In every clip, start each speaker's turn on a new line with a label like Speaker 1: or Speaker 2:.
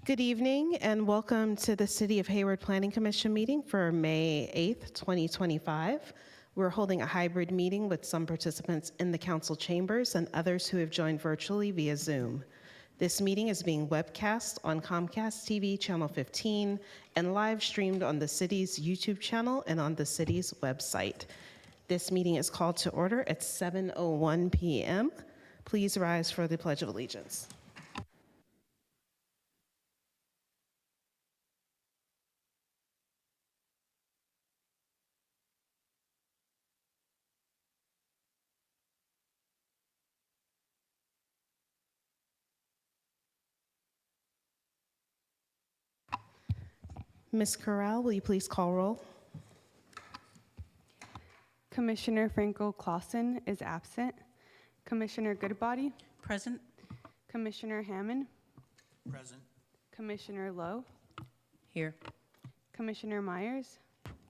Speaker 1: Good evening and welcome to the City of Hayward Planning Commission meeting for May 8th, 2025. We're holding a hybrid meeting with some participants in the council chambers and others who have joined virtually via Zoom. This meeting is being webcast on Comcast TV Channel 15 and live streamed on the city's YouTube channel and on the city's website. This meeting is called to order at 7:01 p.m. Please rise for the Pledge of Allegiance. Ms. Corral, will you please call roll?
Speaker 2: Commissioner Franco-Clausen is absent. Commissioner Goodbody?
Speaker 3: Present.
Speaker 2: Commissioner Hammond?
Speaker 4: Present.
Speaker 2: Commissioner Lowe?
Speaker 3: Here.
Speaker 2: Commissioner Myers?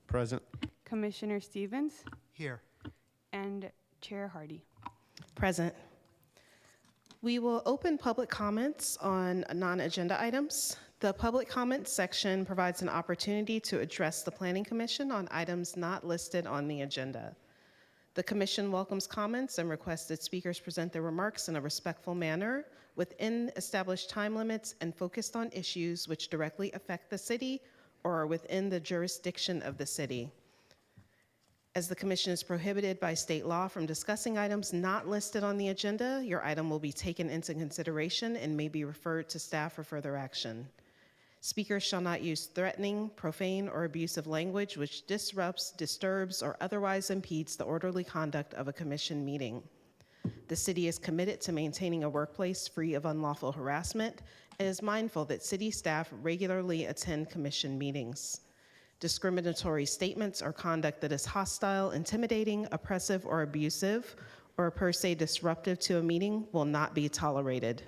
Speaker 5: Present.
Speaker 2: Commissioner Stevens?
Speaker 4: Here.
Speaker 2: And Chair Hardy.
Speaker 1: Present. We will open public comments on non-agenda items. The public comments section provides an opportunity to address the Planning Commission on items not listed on the agenda. The Commission welcomes comments and requests that speakers present their remarks in a respectful manner within established time limits and focused on issues which directly affect the city or are within the jurisdiction of the city. As the Commission is prohibited by state law from discussing items not listed on the agenda, your item will be taken into consideration and may be referred to staff for further action. Speakers shall not use threatening, profane, or abusive language which disrupts, disturbs, or otherwise impedes the orderly conduct of a Commission meeting. The city is committed to maintaining a workplace free of unlawful harassment and is mindful that city staff regularly attend Commission meetings. Discriminatory statements or conduct that is hostile, intimidating, oppressive, or abusive, or per se disruptive to a meeting will not be tolerated.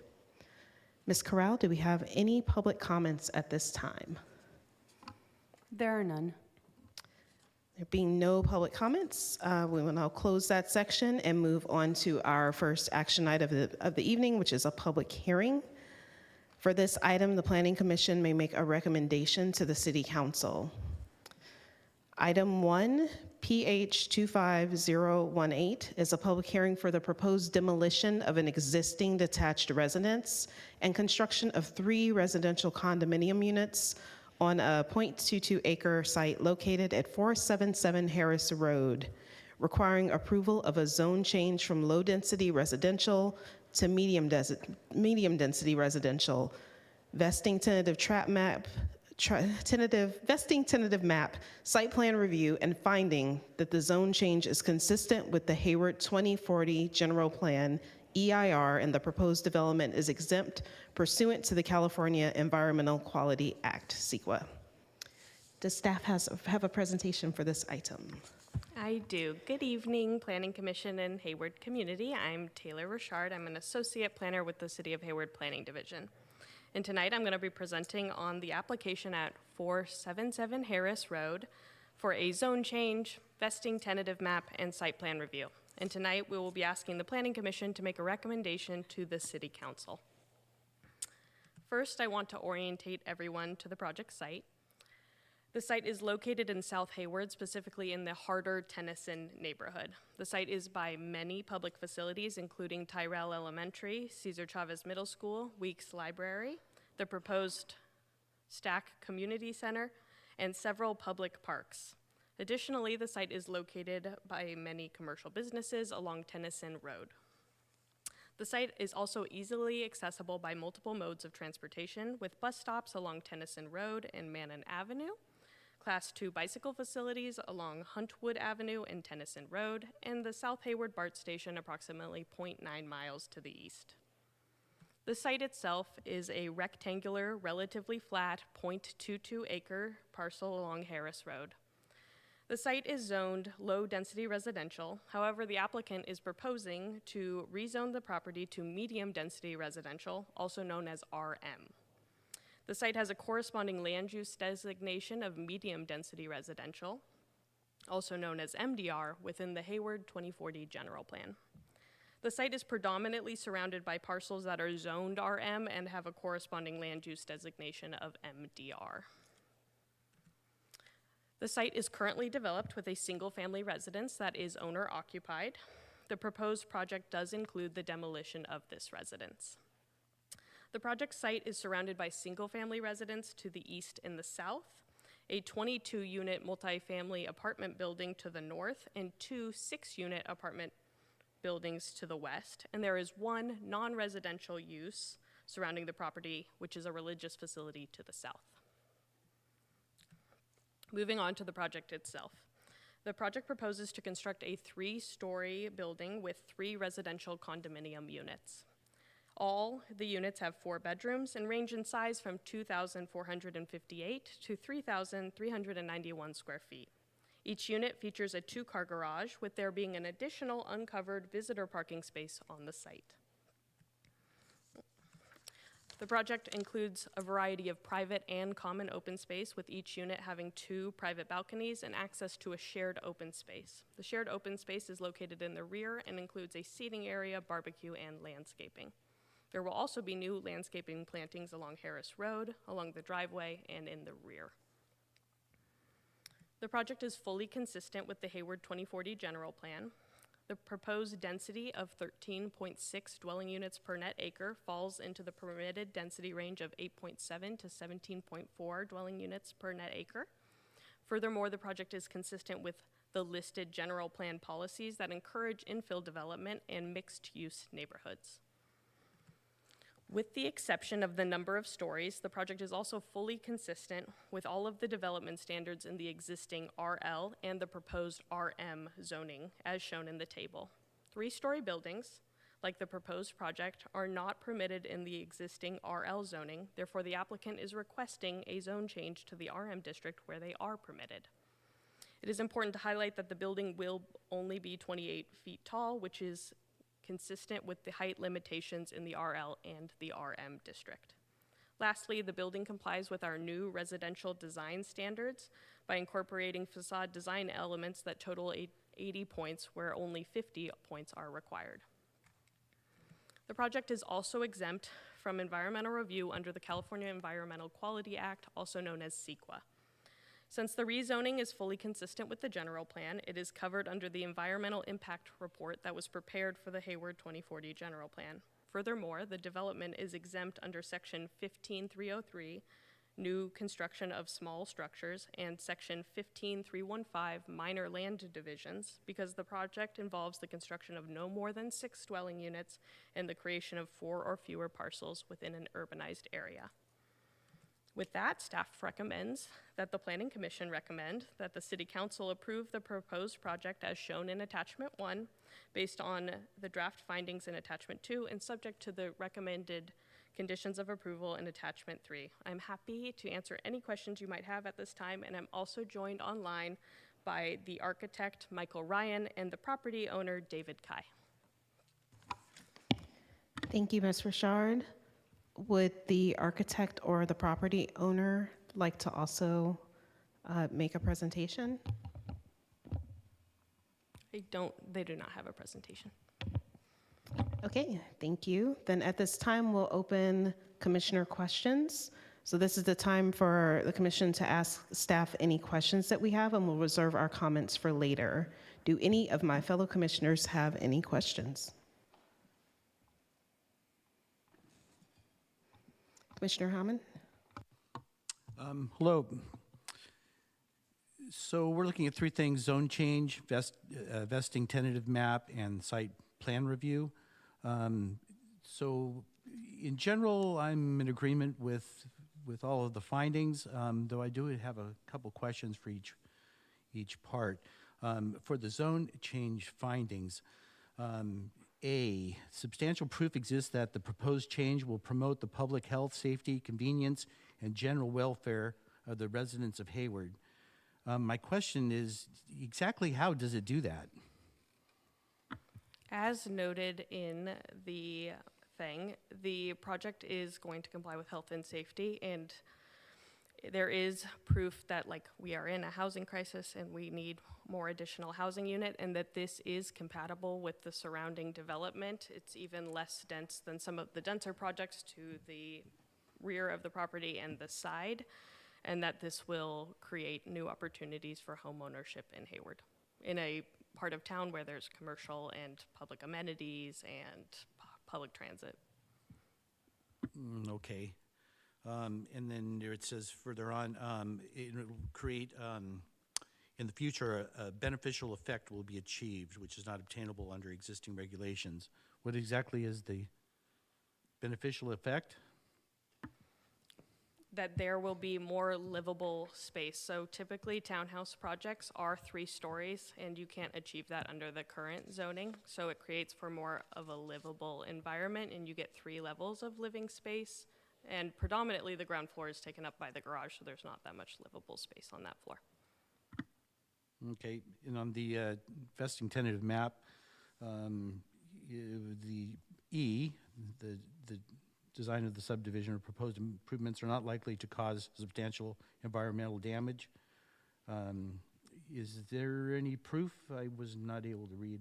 Speaker 1: Ms. Corral, do we have any public comments at this time?
Speaker 2: There are none.
Speaker 1: There being no public comments, we will now close that section and move on to our first action item of the evening, which is a public hearing. For this item, the Planning Commission may make a recommendation to the City Council. Item 1, PH 25018, is a public hearing for the proposed demolition of an existing detached residence and construction of 3 residential condominium units on a 0.22 acre site located at 477 Harris Road, requiring approval of a zone change from low density residential to medium density residential, vesting tentative tentative map, site plan review, and finding that the zone change is consistent with the Hayward 2040 General Plan, EIR, and the proposed development is exempt pursuant to the California Environmental Quality Act, CEQA. Does staff have a presentation for this item?
Speaker 6: I do. Good evening, Planning Commission and Hayward community. I'm Taylor Richard. I'm an associate planner with the City of Hayward Planning Division. And tonight I'm going to be presenting on the application at 477 Harris Road for a zone change, vesting tentative map, and site plan review. And tonight we will be asking the Planning Commission to make a recommendation to the City Council. First, I want to orientate everyone to the project site. The site is located in South Hayward, specifically in the Harder-Tennyson neighborhood. The site is by many public facilities, including Tyrell Elementary, Cesar Chavez Middle School, Weeks Library, the proposed Stack Community Center, and several public parks. Additionally, the site is located by many commercial businesses along Tennyson Road. The site is also easily accessible by multiple modes of transportation, with bus stops along Tennyson Road and Manon Avenue, Class 2 bicycle facilities along Huntwood Avenue and Tennyson Road, and the South Hayward BART station approximately 0.9 miles to the east. The site itself is a rectangular, relatively flat 0.22 acre parcel along Harris Road. The site is zoned low-density residential. However, the applicant is proposing to rezone the property to medium-density residential, also known as RM. The site has a corresponding land use designation of medium-density residential, also known as MDR, within the Hayward 2040 General Plan. The site is predominantly surrounded by parcels that are zoned RM and have a corresponding land use designation of MDR. The site is currently developed with a single-family residence that is owner-occupied. The proposed project does include the demolition of this residence. The project site is surrounded by single-family residence to the east and the south, a 22-unit multifamily apartment building to the north, and 2 6-unit apartment buildings to the west, and there is 1 non-residential use surrounding the property, which is a religious facility to the south. Moving on to the project itself. The project proposes to construct a 3-story building with 3 residential condominium units. All the units have 4 bedrooms and range in size from 2,458 to 3,391 square feet. Each unit features a 2-car garage, with there being an additional uncovered visitor parking space on the site. The project includes a variety of private and common open space, with each unit having 2 private balconies and access to a shared open space. The shared open space is located in the rear and includes a seating area, barbecue, and landscaping. There will also be new landscaping plantings along Harris Road, along the driveway, and in the rear. The project is fully consistent with the Hayward 2040 general plan. The proposed density of 13.6 dwelling units per net acre falls into the permitted density range of 8.7 to 17.4 dwelling units per net acre. Furthermore, the project is consistent with the listed general plan policies that encourage infill development and mixed-use neighborhoods. With the exception of the number of stories, the project is also fully consistent with all of the development standards in the existing RL and the proposed RM zoning, as shown in the table. 3-story buildings, like the proposed project, are not permitted in the existing RL zoning. Therefore, the applicant is requesting a zone change to the RM district where they are permitted. It is important to highlight that the building will only be 28 feet tall, which is consistent with the height limitations in the RL and the RM district. Lastly, the building complies with our new residential design standards by incorporating facade design elements that total 80 points, where only 50 points are required. The project is also exempt from environmental review under the California Environmental Quality Act, also known as CEQA. Since the rezoning is fully consistent with the general plan, it is covered under the environmental impact report that was prepared for the Hayward 2040 general plan. Furthermore, the development is exempt under section 15303, new construction of small structures, and section 15315, minor land divisions, because the project involves the construction of no more than 6 dwelling units and the creation of 4 or fewer parcels within an urbanized area. With that, staff recommends that the Planning Commission recommend that the City Council approve the proposed project as shown in Attachment 1 based on the draft findings in Attachment 2 and subject to the recommended conditions of approval in Attachment 3. I'm happy to answer any questions you might have at this time, and I'm also joined online by the architect, Michael Ryan, and the property owner, David Kai.
Speaker 1: Thank you, Ms. Richard. Would the architect or the property owner like to also make a presentation?
Speaker 6: They do not have a presentation.
Speaker 1: Okay, thank you. Then at this time, we'll open commissioner questions. So this is the time for the commission to ask staff any questions that we have, and we'll reserve our comments for later. Do any of my fellow commissioners have any questions? Commissioner Hammond?
Speaker 3: Hello. So we're looking at 3 things: zone change, vesting tentative map, and site plan review. So in general, I'm in agreement with all of the findings, though I do have a couple questions for each part. For the zone change findings, A, substantial proof exists that the proposed change will promote the public health, safety, convenience, and general welfare of the residents of Hayward. My question is, exactly how does it do that?
Speaker 6: As noted in the thing, the project is going to comply with health and safety, and there is proof that like we are in a housing crisis and we need more additional housing unit, and that this is compatible with the surrounding development. It's even less dense than some of the denser projects to the rear of the property and the side, and that this will create new opportunities for home ownership in Hayward, in a part of town where there's commercial and public amenities and public transit.
Speaker 3: Okay. And then there it says further on, it will create, in the future, a beneficial effect will be achieved, which is not obtainable under existing regulations. What exactly is the beneficial effect?
Speaker 6: That there will be more livable space. So typically townhouse projects are 3 stories, and you can't achieve that under the current zoning. So it creates for more of a livable environment, and you get 3 levels of living space. And predominantly the ground floor is taken up by the garage, so there's not that much livable space on that floor.
Speaker 3: Okay, and on the vesting tentative map, the E, the design of the subdivision or proposed improvements are not likely to cause substantial environmental damage. Is there any proof? I was not able to read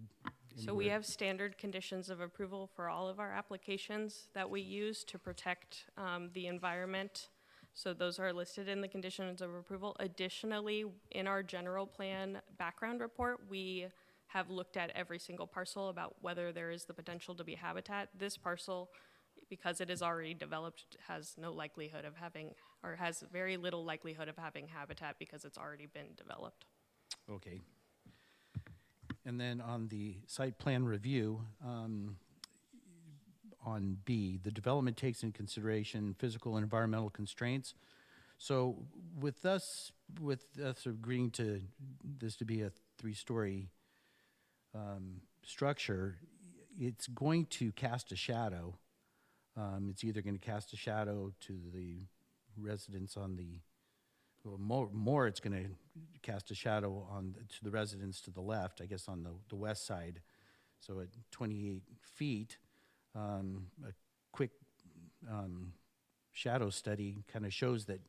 Speaker 6: So we
Speaker 3: anywhere.
Speaker 6: have standard conditions of approval for all of our applications that we use to protect the environment. So those are listed in the conditions of approval. Additionally, in our general plan background report, we have looked at every single parcel about whether there is the potential to be habitat. This parcel, because it is already developed, has no likelihood of having, or has very little likelihood of having habitat because it's already been developed.
Speaker 3: Okay. And then on the site plan review, on B, the development takes into consideration physical and environmental constraints. So with us agreeing to this to be a 3-story structure, it's going to cast a shadow. It's either going to cast a shadow to the residents on the, well, more it's going to cast a shadow on to the residents to the left, I guess on the west side. So at 28 feet, a quick shadow study kind of shows that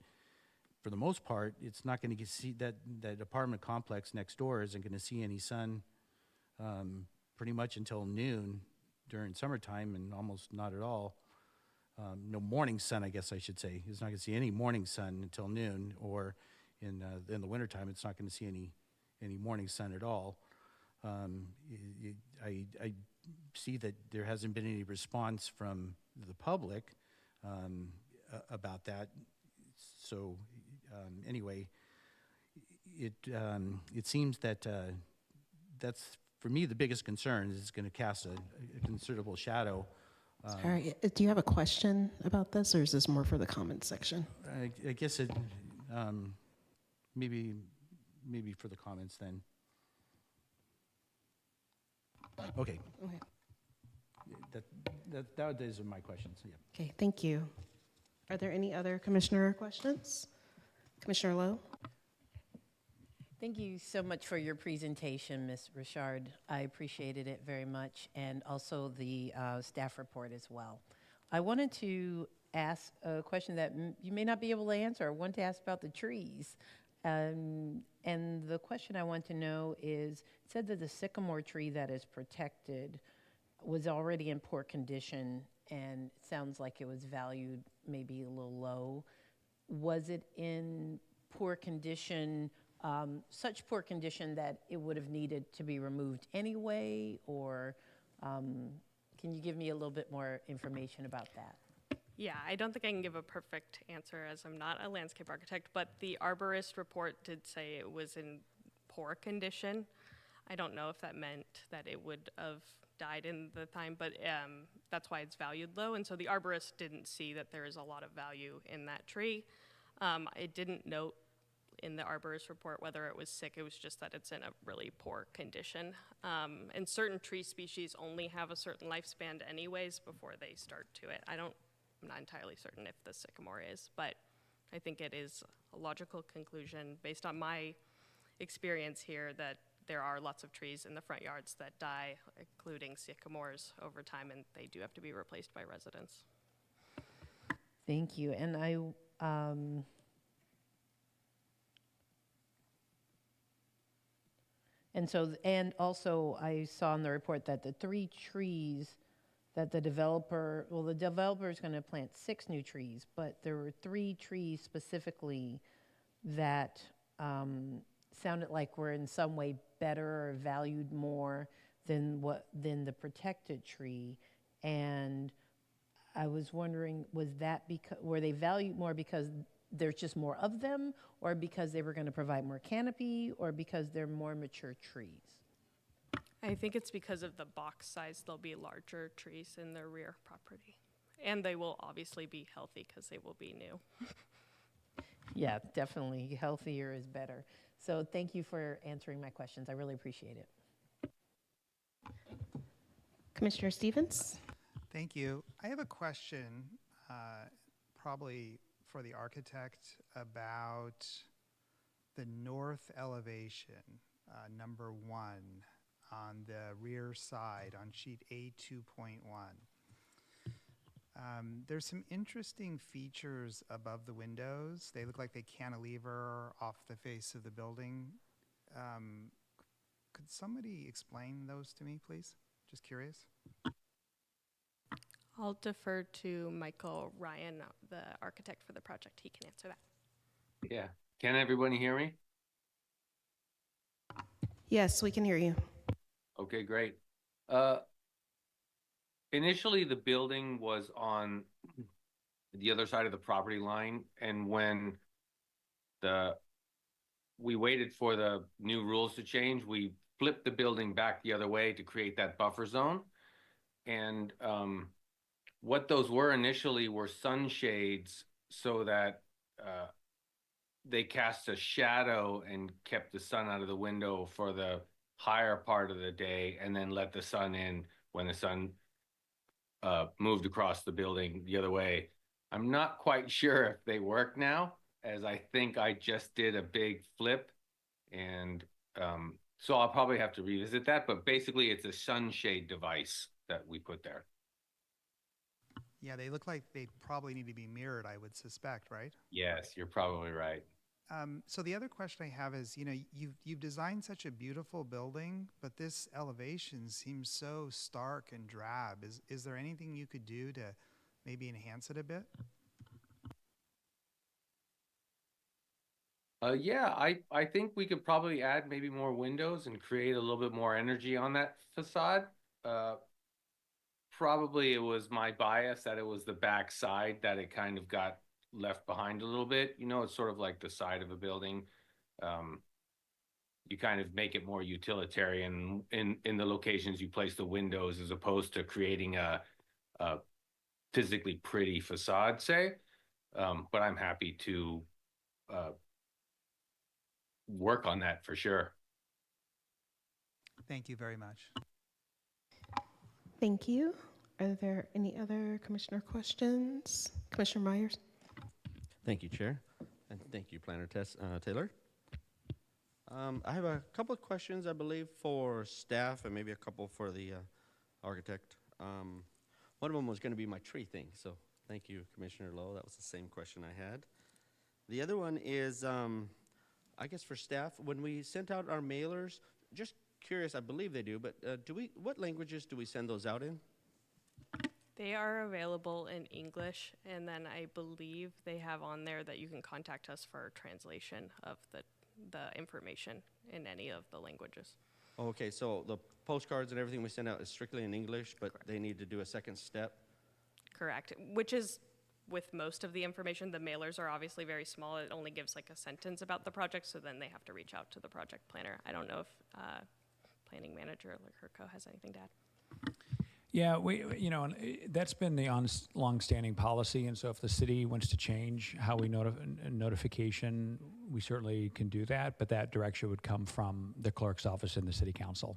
Speaker 3: for the most part, it's not going to see that apartment complex next door isn't going to see any sun pretty much until noon during summertime, and almost not at all. No morning sun, I guess I should say. It's not going to see any morning sun until noon, or in the wintertime, it's not going to see any morning sun at all. I see that there hasn't been any response from the public about that. So anyway, it seems that that's, for me, the biggest concern is it's going to cast a considerable shadow.
Speaker 1: Sorry, do you have a question about this, or is this more for the comments section?
Speaker 3: I guess it maybe for the comments then. Okay.
Speaker 1: Okay.
Speaker 3: Those are my questions. Yeah.
Speaker 1: Okay, thank you. Are there any other commissioner questions? Commissioner Lowe?
Speaker 4: Thank you so much for your presentation, Ms. Richard. I appreciated it very much, and also the staff report as well. I wanted to ask a question that you may not be able to answer. I wanted to ask about the trees. And the question I want to know is, it said that the sycamore tree that is protected was already in poor condition, and it sounds like it was valued maybe a little low. Was it in poor condition, such poor condition that it would have needed to be removed anyway, or can you give me a little bit more information about that?
Speaker 6: Yeah, I don't think I can give a perfect answer as I'm not a landscape architect, but the arborist report did say it was in poor condition. I don't know if that meant that it would have died in the time, but that's why it's valued low. And so the arborist didn't see that there is a lot of value in that tree. It didn't note in the arborist report whether it was sick. It was just that it's in a really poor condition. And certain tree species only have a certain lifespan anyways before they start to it. I'm not entirely certain if the sycamore is, but I think it is a logical conclusion based on my experience here that there are lots of trees in the front yards that die, including sycamores, over time, and they do have to be replaced by residents.
Speaker 4: Thank you. And And so, and also I saw in the report that the 3 trees that the developer is going to plant 6 new trees, but there were 3 trees specifically that sounded like were in some way better or valued more than the protected tree. And I was wondering, were they valued more because there's just more of them, or because they were going to provide more canopy, or because they're more mature trees?
Speaker 6: I think it's because of the box size. There'll be larger trees in the rear property. And they will obviously be healthy because they will be new.
Speaker 4: Yeah, definitely. Healthier is better. So thank you for answering my questions. I really appreciate it.
Speaker 1: Commissioner Stevens?
Speaker 5: Thank you. I have a question, probably for the architect, about the north elevation, number 1, on the rear side on sheet A2.1. There's some interesting features above the windows. They look like they cantilever off the face of the building. Could somebody explain those to me, please? Just curious.
Speaker 6: I'll defer to Michael Ryan, the architect for the project. He can answer that.
Speaker 7: Yeah. Can everybody hear me?
Speaker 1: Yes, we can hear you.
Speaker 7: Okay, great. Initially, the building was on the other side of the property line, and when we waited for the new rules to change, we flipped the building back the other way to create that buffer zone. And what those were initially were sunshades, so that they cast a shadow and kept the sun out of the window for the higher part of the day, and then let the sun in when the sun moved across the building the other way. I'm not quite sure if they work now, as I think I just did a big flip, and so I'll probably have to revisit that, but basically it's a sunshade device that we put there.
Speaker 5: Yeah, they look like they probably need to be mirrored, I would suspect, right?
Speaker 7: Yes, you're probably right.
Speaker 5: So the other question I have is, you've designed such a beautiful building, but this elevation seems so stark and drab. Is there anything you could do to maybe enhance it a bit?
Speaker 7: Yeah, I think we could probably add maybe more windows and create a little bit more energy on that facade. Probably it was my bias that it was the back side that it kind of got left behind a little bit. It's sort of like the side of a building. You kind of make it more utilitarian in the locations you place the windows, as opposed to creating a physically pretty facade, say. But I'm happy to work on that for sure.
Speaker 5: Thank you very much.
Speaker 1: Thank you. Are there any other commissioner questions? Commissioner Myers?
Speaker 8: Thank you, Chair, and thank you, Planner Taylor. I have a couple of questions, I believe, for staff and maybe a couple for the architect. One of them was going to be my tree thing, so thank you, Commissioner Lowe. That was the same question I had. The other one is, I guess for staff, when we sent out our mailers, just curious, I believe they do, but what languages do we send those out in?
Speaker 6: They are available in English, and then I believe they have on there that you can contact us for translation of the information in any of the languages.
Speaker 8: Okay, so the postcards and everything we send out is strictly in English, but
Speaker 6: Correct.
Speaker 8: They need to do a second step?
Speaker 6: Correct, which is with most of the information. The mailers are obviously very small. It only gives like a sentence about the project, so then they have to reach out to the project planner. I don't know if planning manager Lecurco has anything to add.
Speaker 9: Yeah, and that's been the long-standing policy, and so if the city wants to change how we notification, we certainly can do that, but that direction would come from the clerk's office and the city council.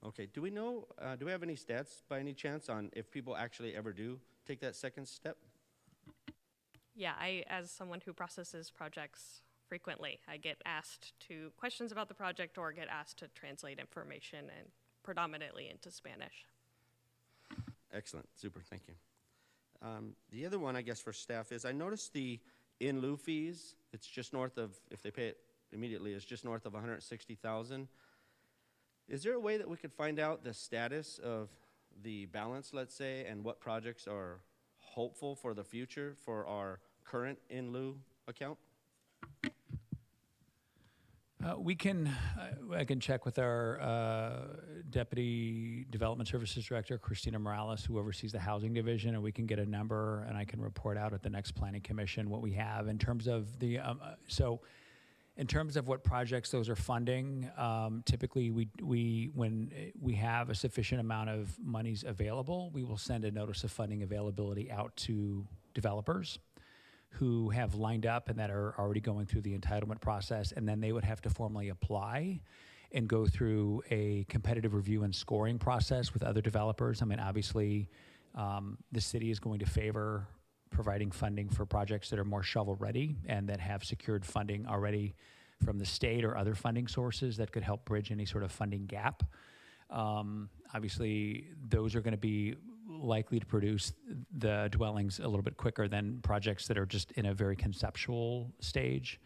Speaker 8: Okay, do we know, do we have any stats by any chance on if people actually ever do take that second step?
Speaker 6: Yeah, as someone who processes projects frequently, I get asked questions about the project or get asked to translate information, and predominantly into Spanish.
Speaker 8: Excellent, super, thank you. The other one, I guess, for staff is I noticed the in lieu fees. It's just north of, if they pay it immediately is just north of 160,000. Is there a way that we could find out the status of the balance, let's say, and what projects are hopeful for the future for our current in lieu account?
Speaker 9: I can check with our Deputy Development Services Director, Christina Morales, who oversees the Housing Division, and we can get a number, and I can report out at the next Planning Commission what we have in terms of the, in terms of what projects those are funding. Typically, when we have a sufficient amount of monies available, we will send a notice of funding availability out to developers who have lined up and that are already going through the entitlement process, and then they would have to formally apply and go through a competitive review and scoring process with other developers. I mean, obviously, the city is going to favor providing funding for projects that are more shovel-ready and that have secured funding already from the state or other funding sources that could help bridge any sort of funding gap. Obviously, those are going to be likely to produce the dwellings a little bit quicker than projects that are just in a very conceptual stage.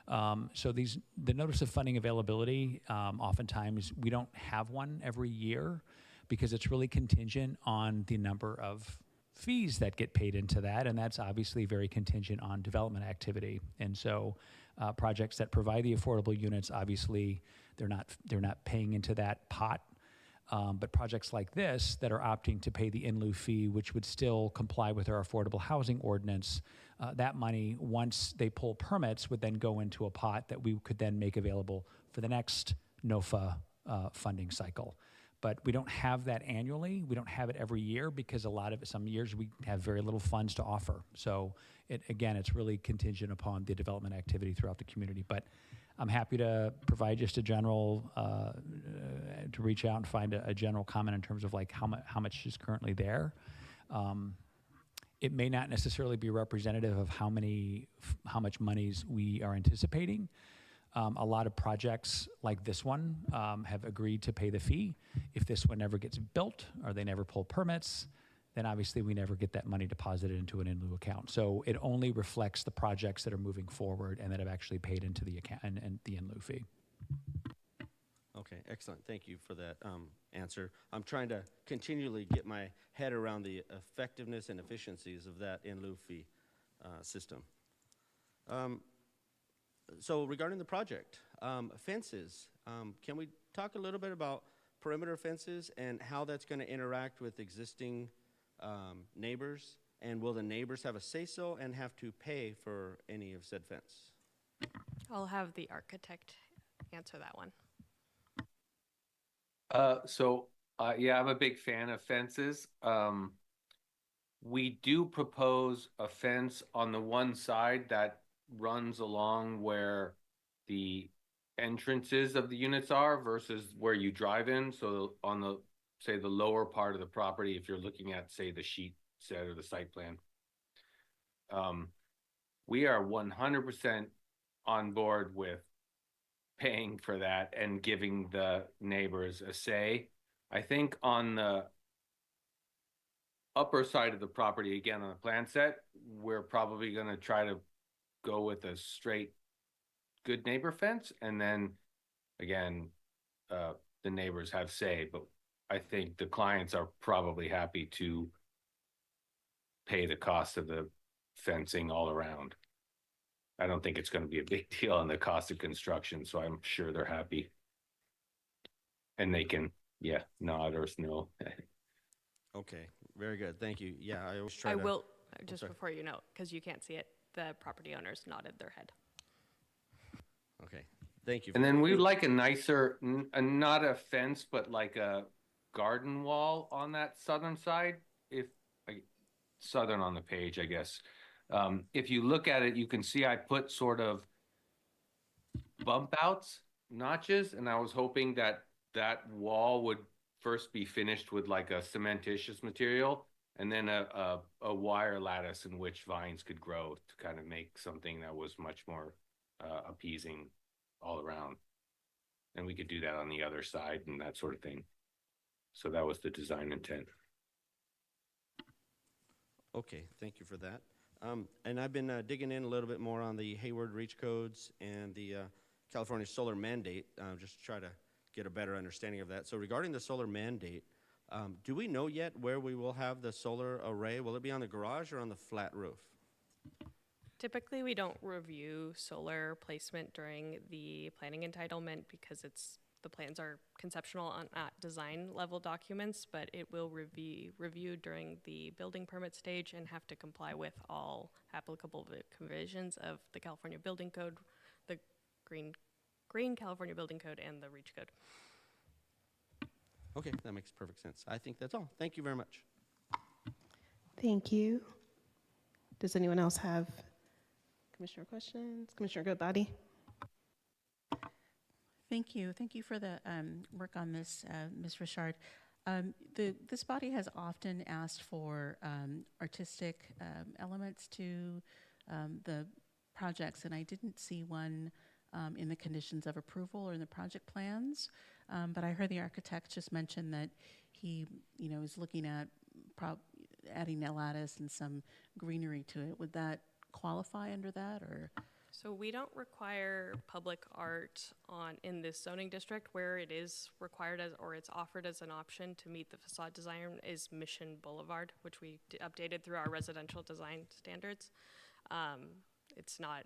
Speaker 9: So the notice of funding availability, oftentimes we don't have one every year because it's really contingent on the number of fees that get paid into that, and that's obviously very contingent on development activity. And so projects that provide the affordable units, obviously they're not paying into that pot. But projects like this that are opting to pay the in lieu fee, which would still comply with our affordable housing ordinance, that money, once they pull permits, would then go into a pot that we could then make available for the next NOFA funding cycle. But we don't have that annually. We don't have it every year because some years we have very little funds to offer. So again, it's really contingent upon the development activity throughout the community. But I'm happy to provide just a general, to reach out and find a general comment in terms of like how much is currently there. It may not necessarily be representative of how much monies we are anticipating. A lot of projects like this one have agreed to pay the fee. If this one never gets built or they never pull permits, then obviously we never get that money deposited into an in lieu account. So it only reflects the projects that are moving forward and that have actually paid into the account and the in lieu fee.
Speaker 8: Okay, excellent. Thank you for that answer. I'm trying to continually get my head around the effectiveness and efficiencies of that in lieu fee system. So regarding the project, fences, can we talk a little bit about perimeter fences and how that's going to interact with existing neighbors? And will the neighbors have a say-so and have to pay for any of said fence?
Speaker 6: I'll have the architect answer that one.
Speaker 7: Yeah, I'm a big fan of fences. We do propose a fence on the one side that runs along where the entrances of the units are versus where you drive in. So on the, say, the lower part of the property, if you're looking at, say, the sheet set or the site plan, we are 100% on board with paying for that and giving the neighbors a say. I think on the upper side of the property, again, on the plan set, we're probably going to try to go with a straight good neighbor fence. And then again, the neighbors have say, but I think the clients are probably happy to pay the cost of the fencing all around. I don't think it's going to be a big deal on the cost of construction, so I'm sure they're happy. And they can, yeah, nod or no.
Speaker 8: Okay, very good. Thank you. Yeah, I always try
Speaker 6: I
Speaker 8: to...
Speaker 6: will, just
Speaker 8: sorry.
Speaker 6: before you know, because you can't see it, the property owners nodded their head.
Speaker 8: Okay, thank you.
Speaker 7: And then we would like a nicer, not a fence, but like a garden wall on that southern side. If southern on the page, I guess. If you look at it, you can see I put sort of bump outs, notches, and I was hoping that that wall would first be finished with like a cementitious material and then a wire lattice in which vines could grow to kind of make something that was much more appeasing all around. And we could do that on the other side and that sort of thing. So that was the design intent.
Speaker 8: Okay, thank you for that. And I've been digging in a little bit more on the Hayward reach codes and the California solar mandate, just to try to get a better understanding of that. So regarding the solar mandate, do we know yet where we will have the solar array? Will it be on the garage or on the flat roof?
Speaker 6: Typically, we don't review solar placement during the planning entitlement because the plans are conceptual on at design level documents, but it will be reviewed during the building permit stage and have to comply with all applicable provisions of the California Building Code, the Green California Building Code, and the REACH Code.
Speaker 8: Okay, that makes perfect sense. I think that's all. Thank you very much.
Speaker 1: Thank you. Does anyone else have commissioner questions? Commissioner Goodbody?
Speaker 10: Thank you. Thank you for the work on this, Ms. Richard. This body has often asked for artistic elements to the projects, and I didn't see one in the conditions of approval or in the project plans. But I heard the architect just mention that he, is looking at adding a lattice and some greenery to it. Would that qualify under that, or?
Speaker 6: So we don't require public art in this zoning district. Where it is required or it's offered as an option to meet the facade design is Mission Boulevard, which we updated through our residential design standards. It's not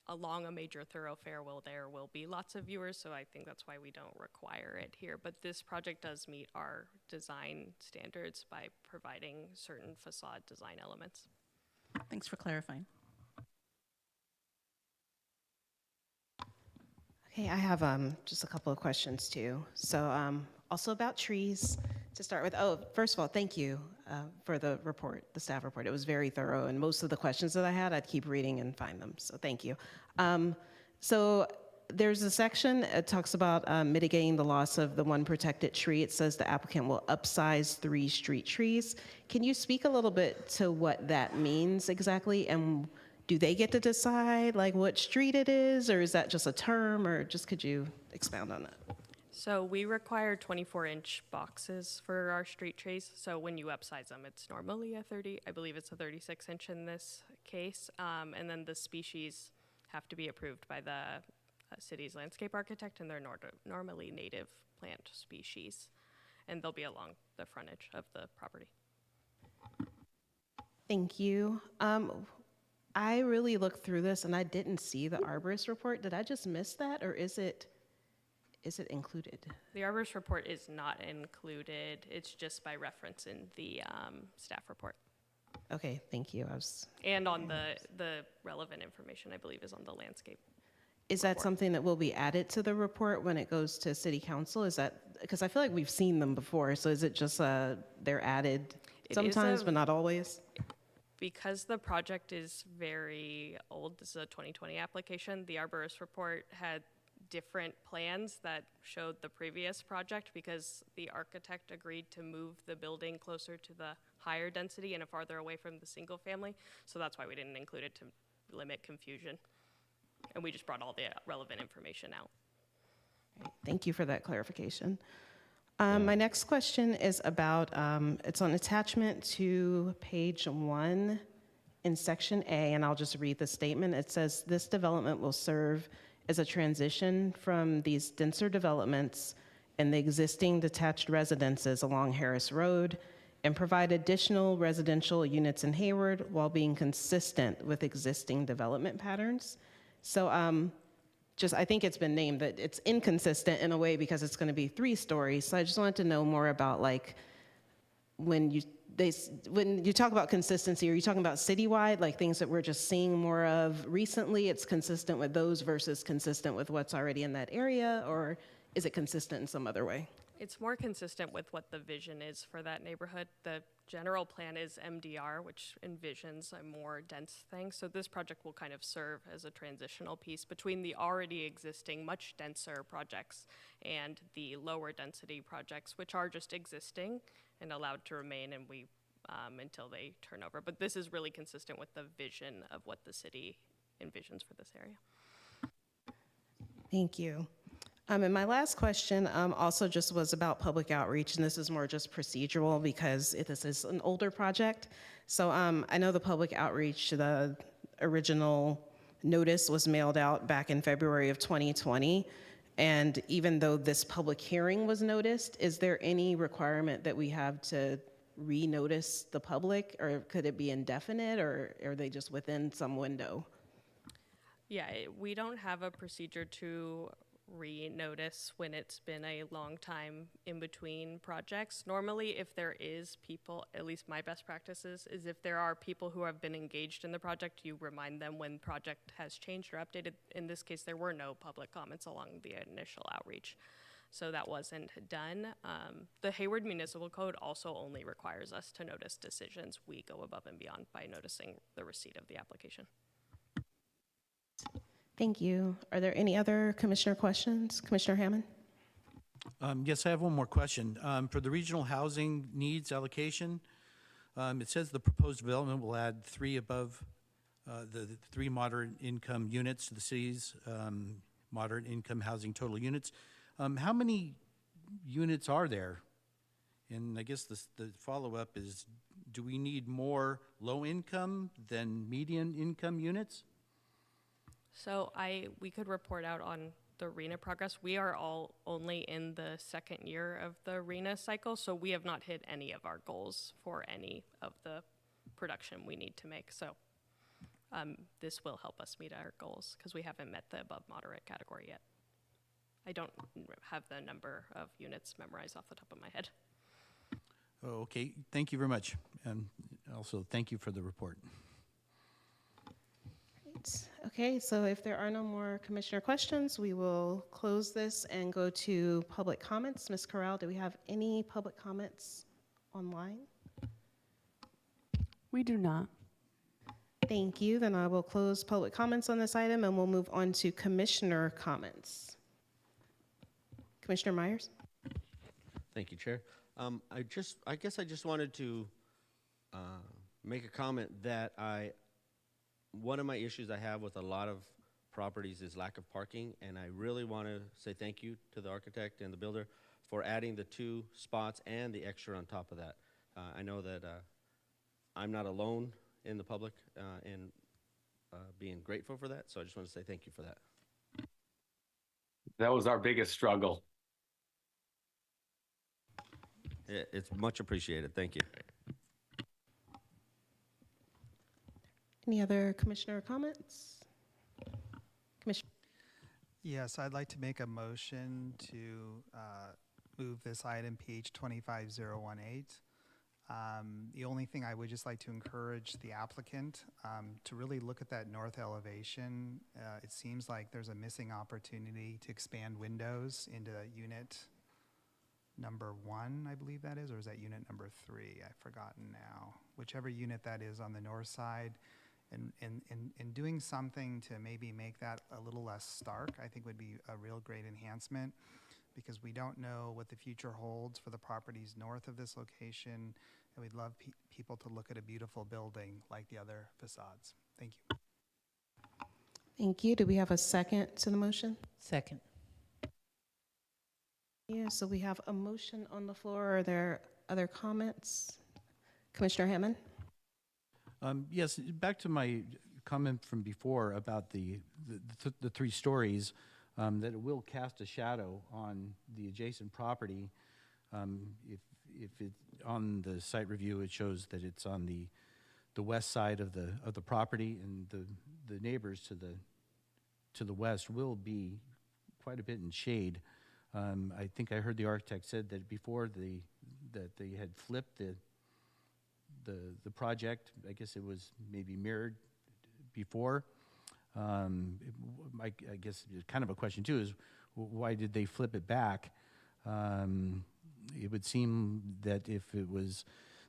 Speaker 6: along a major thoroughfare. There will be lots of viewers, so I think that's why we don't require it here. But this project does meet our design standards by providing certain facade design elements.
Speaker 10: Thanks for clarifying.
Speaker 1: Okay, I have just a couple of questions too. So also about trees to start with. Oh, first of all, thank you for the report, the staff report. It was very thorough, and most of the questions that I had, I'd keep reading and find them, so thank you. So there's a section that talks about mitigating the loss of the one protected tree. It says the applicant will upsize 3 street trees. Can you speak a little bit to what that means exactly, and do they get to decide like what street it is, or is that just a term, or just could you expound on that?
Speaker 6: So we require 24-inch boxes for our street trees. So when you upsize them, it's normally I believe it's a 36-inch in this case. And then the species have to be approved by the city's landscape architect, and they're normally native plant species. And they'll be along the frontage of the property.
Speaker 1: Thank you. I really looked through this and I didn't see the arborist report. Did I just miss that, or is it included?
Speaker 6: The arborist report is not included. It's just by reference in the staff report.
Speaker 1: Okay, thank you.
Speaker 6: And on the relevant information, I believe, is on the landscape.
Speaker 1: Is that something that will be added to the report when it goes to city council? Is that, because I feel like we've seen them before, so is it just they're added sometimes but not always?
Speaker 6: Because the project is very old, this is a 2020 application, the arborist report had different plans that showed the previous project because the architect agreed to move the building closer to the higher density and farther away from the single family. So that's why we didn't include it, to limit confusion. And we just brought all the relevant information out.
Speaker 1: Thank you for that clarification. My next question is about, it's on attachment to page 1 in section A, and I'll just read the statement. It says, this development will serve as a transition from these denser developments and the existing detached residences along Harris Road and provide additional residential units in Hayward while being consistent with existing development patterns. So I think it's been named that it's inconsistent in a way because it's going to be 3 stories. So I just wanted to know more about like when you talk about consistency, are you talking about citywide, like things that we're just seeing more of recently? It's consistent with those versus consistent with what's already in that area, or is it consistent in some other way?
Speaker 6: It's more consistent with what the vision is for that neighborhood. The general plan is MDR, which envisions a more dense thing. So this project will kind of serve as a transitional piece between the already existing, much denser projects and the lower density projects, which are just existing and allowed to remain and until they turn over. But this is really consistent with the vision of what the city envisions for this area.
Speaker 1: Thank you. And my last question also just was about public outreach, and this is more just procedural because this is an older project. So I know the public outreach, the original notice was mailed out back in February of 2020. And even though this public hearing was noticed, is there any requirement that we have to re-notice the public, or could it be indefinite, or are they just within some window?
Speaker 6: Yeah, we don't have a procedure to re-notice when it's been a long time in between projects. Normally, if there is people, at least my best practices is if there are people who have been engaged in the project, you remind them when project has changed or updated. In this case, there were no public comments along the initial outreach, so that wasn't done. The Hayward Municipal Code also only requires us to notice decisions. We go above and beyond by noticing the receipt of the application.
Speaker 1: Thank you. Are there any other commissioner questions? Commissioner Hammond?
Speaker 3: Yes, I have one more question. For the regional housing needs allocation, it says the proposed development will add 3 above the 3 moderate income units to the city's moderate income housing total units. How many units are there? And I guess the follow-up is, do we need more low income than median income units?
Speaker 6: So we could report out on the RENA progress. We are all only in the second year of the RENA cycle, so we have not hit any of our goals for any of the production we need to make. So this will help us meet our goals because we haven't met the above moderate category yet. I don't have the number of units memorized off the top of my head.
Speaker 3: Oh, okay, thank you very much. And also, thank you for the report.
Speaker 1: Okay, so if there are no more commissioner questions, we will close this and go to public comments. Ms. Corral, do we have any public comments online?
Speaker 2: We do not.
Speaker 1: Thank you. Then I will close public comments on this item and we'll move on to commissioner comments. Commissioner Myers?
Speaker 8: Thank you, Chair. I guess I just wanted to make a comment that one of my issues I have with a lot of properties is lack of parking, and I really want to say thank you to the architect and the builder for adding the 2 spots and the extra on top of that. I know that I'm not alone in the public in being grateful for that, so I just want to say thank you for that.
Speaker 7: That was our biggest struggle.
Speaker 8: It's much appreciated. Thank you.
Speaker 1: Any other commissioner comments? Commissioner?
Speaker 5: Yes, I'd like to make a motion to move this item PH 25018. The only thing I would just like to encourage the applicant to really look at that north elevation. It seems like there's a missing opportunity to expand windows into unit number 1, I believe that is, or is that unit number 3? I've forgotten now. Whichever unit that is on the north side. And doing something to maybe make that a little less stark, I think would be a real great enhancement, because we don't know what the future holds for the properties north of this location, and we'd love people to look at a beautiful building like the other facades. Thank you.
Speaker 1: Thank you. Do we have a second to the motion?
Speaker 4: Second.
Speaker 1: Yeah, so we have a motion on the floor. Are there other comments? Commissioner Hammond?
Speaker 3: Yes, back to my comment from before about the 3 stories, that it will cast a shadow on the adjacent property. If it on the site review, it shows that it's on the west side of the property, and the neighbors to the west will be quite a bit in shade. I think I heard the architect said that before that they had flipped the project. I guess it was maybe mirrored before. I guess kind of a question too is, why did they flip it back? It would seem that if it was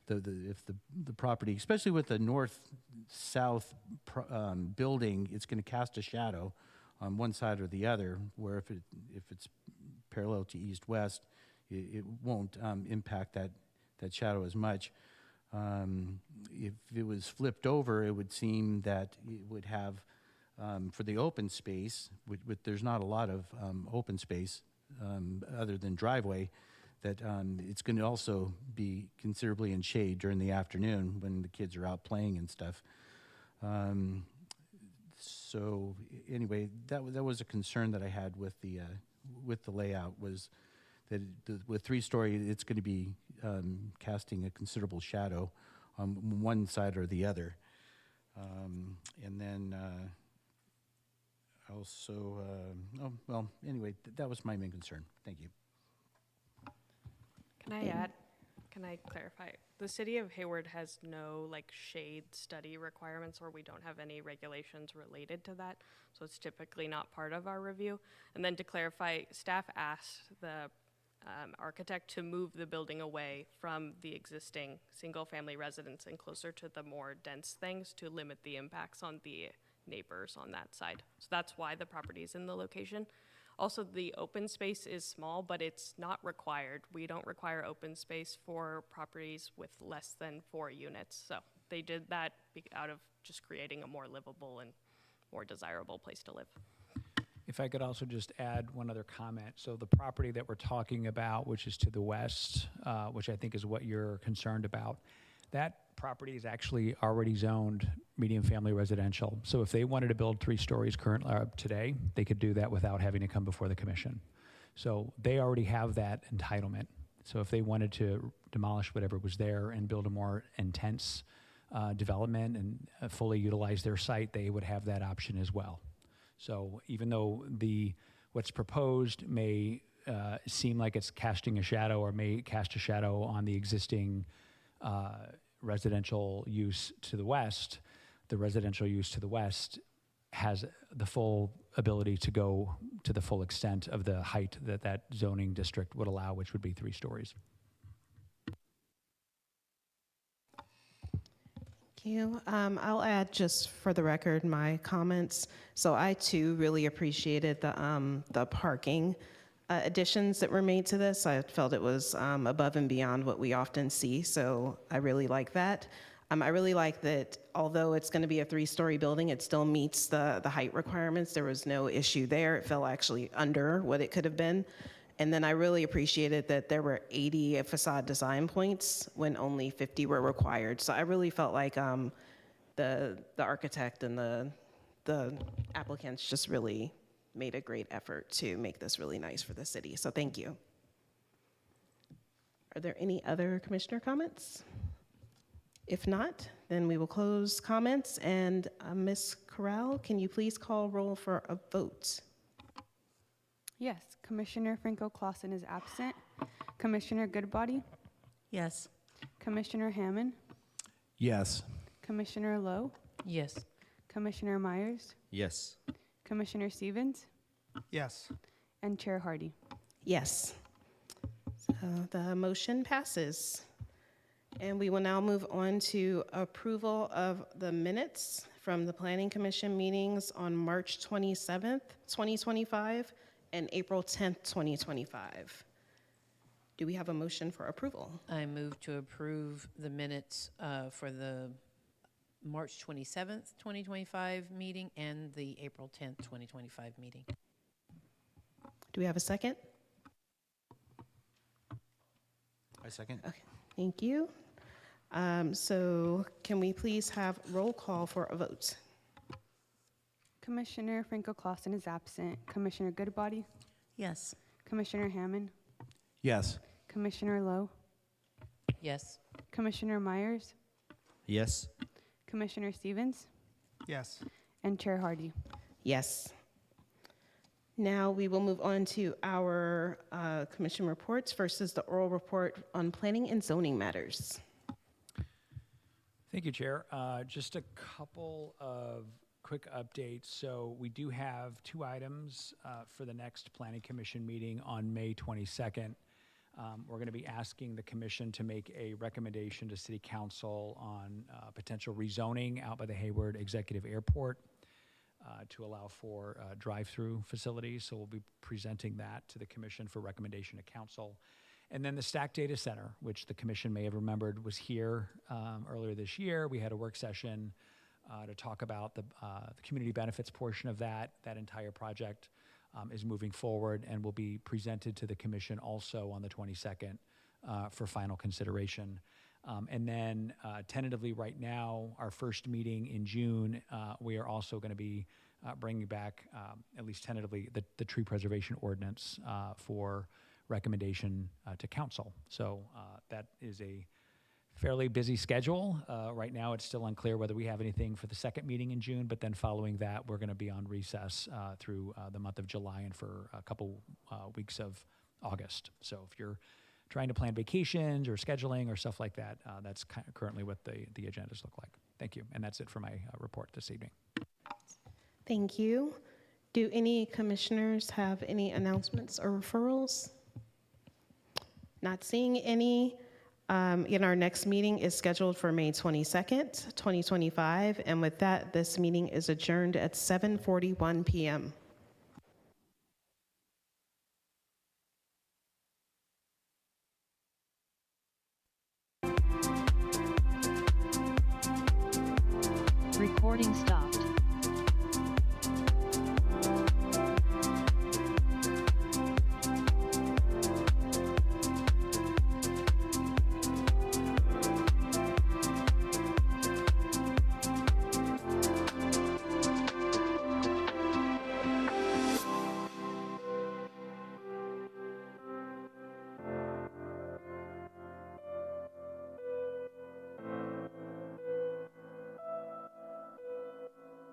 Speaker 3: if the property, especially with the north-south building, it's going to cast a shadow on one side or the other, where if it's parallel to east-west, it won't impact that shadow as much. If it was flipped over, it would seem that it would have, for the open space, there's not a lot of open space other than driveway, that it's going to also be considerably in shade during the afternoon when the kids are out playing and stuff. So anyway, that was a concern that I had with the layout, was that with 3-story, it's going to be casting a considerable shadow on one side or the other. And then also, oh, well, anyway, that was my main concern. Thank you.
Speaker 6: Can I add? Can I clarify? The city of Hayward has no like shade study requirements, or we don't have any regulations related to that. So it's typically not part of our review. And then to clarify, staff asked the architect to move the building away from the existing single-family residence and closer to the more dense things to limit the impacts on the neighbors on that side. So that's why the property is in the location. Also, the open space is small, but it's not required. We don't require open space for properties with less than 4 units. So they did that out of just creating a more livable and more desirable place to live.
Speaker 9: If I could also just add one other comment. So the property that we're talking about, which is to the west, which I think is what you're concerned about, that property is actually already zoned medium family residential. So if they wanted to build 3 stories today, they could do that without having to come before the commission. So they already have that entitlement. So if they wanted to demolish whatever was there and build a more intense development and fully utilize their site, they would have that option as well. So even though what's proposed may seem like it's casting a shadow or may cast a shadow on the existing residential use to the west, the residential use to the west has the full ability to go to the full extent of the height that that zoning district would allow, which would be 3 stories.
Speaker 1: Thank you. I'll add, just for the record, my comments. So I too really appreciated the parking additions that were made to this. I felt it was above and beyond what we often see, so I really like that. I really like that although it's going to be a 3-story building, it still meets the height requirements. There was no issue there. It fell actually under what it could have been. And then I really appreciated that there were 80 facade design points when only 50 were required. So I really felt like the architect and the applicants just really made a great effort to make this really nice for the city. So thank you. Are there any other commissioner comments? If not, then we will close comments. And Ms. Corral, can you please call roll for a vote?
Speaker 2: Yes, Commissioner Franco-Clausen is absent. Commissioner Goodbody,
Speaker 10: Yes.
Speaker 2: Commissioner Hammond,
Speaker 3: Yes.
Speaker 2: Commissioner Lowe,
Speaker 4: Yes.
Speaker 2: Commissioner Myers,
Speaker 8: Yes.
Speaker 2: Commissioner Stevens,
Speaker 5: Yes.
Speaker 2: and Chair Hardy.
Speaker 1: Yes. So the motion passes. And we will now move on to approval of the minutes from the Planning Commission meetings on March 27th, 2025, and April 10th, 2025. Do we have a motion for approval?
Speaker 4: I move to approve the minutes for the March 27th, 2025 meeting and the April 10th, 2025 meeting.
Speaker 1: Do we have a second?
Speaker 3: I second.
Speaker 1: Okay, thank you. So can we please have roll call for a vote?
Speaker 2: Commissioner Franco-Clausen is absent. Commissioner Goodbody,
Speaker 10: Yes.
Speaker 2: Commissioner Hammond,
Speaker 3: Yes.
Speaker 2: Commissioner Lowe,
Speaker 4: Yes.
Speaker 2: Commissioner Myers,
Speaker 8: Yes.
Speaker 2: Commissioner Stevens,
Speaker 5: Yes.
Speaker 2: and Chair Hardy.
Speaker 1: Yes. Now we will move on to our commission reports. First is the oral report on planning and zoning matters.
Speaker 9: Thank you, Chair. Just a couple of quick updates. So we do have 2 items for the next Planning Commission meeting on May 22nd. We're going to be asking the commission to make a recommendation to City Council on potential rezoning out by the Hayward Executive Airport to allow for drive-through facilities. So we'll be presenting that to the commission for recommendation to council. And then the Stack Data Center, which the commission may have remembered was here earlier this year. We had a work session to talk about the community benefits portion of that. That entire project is moving forward and will be presented to the commission also on the 22nd for final consideration. And then tentatively right now, our first meeting in June, we are also going to be bringing back, at least tentatively, the tree preservation ordinance for recommendation to council. So that is a fairly busy schedule. Right now, it's still unclear whether we have anything for the second meeting in June, but then following that, we're going to be on recess through the month of July and for a couple weeks of August. So if you're trying to plan vacations or scheduling or stuff like that, that's currently what the agendas look like. Thank you. And that's it for my report this evening.
Speaker 1: Thank you. Do any commissioners have any announcements or referrals? Not seeing any. Our next meeting is scheduled for May 22nd, 2025. And with that, this meeting is adjourned at 7:41 p.m.
Speaker 11: Recording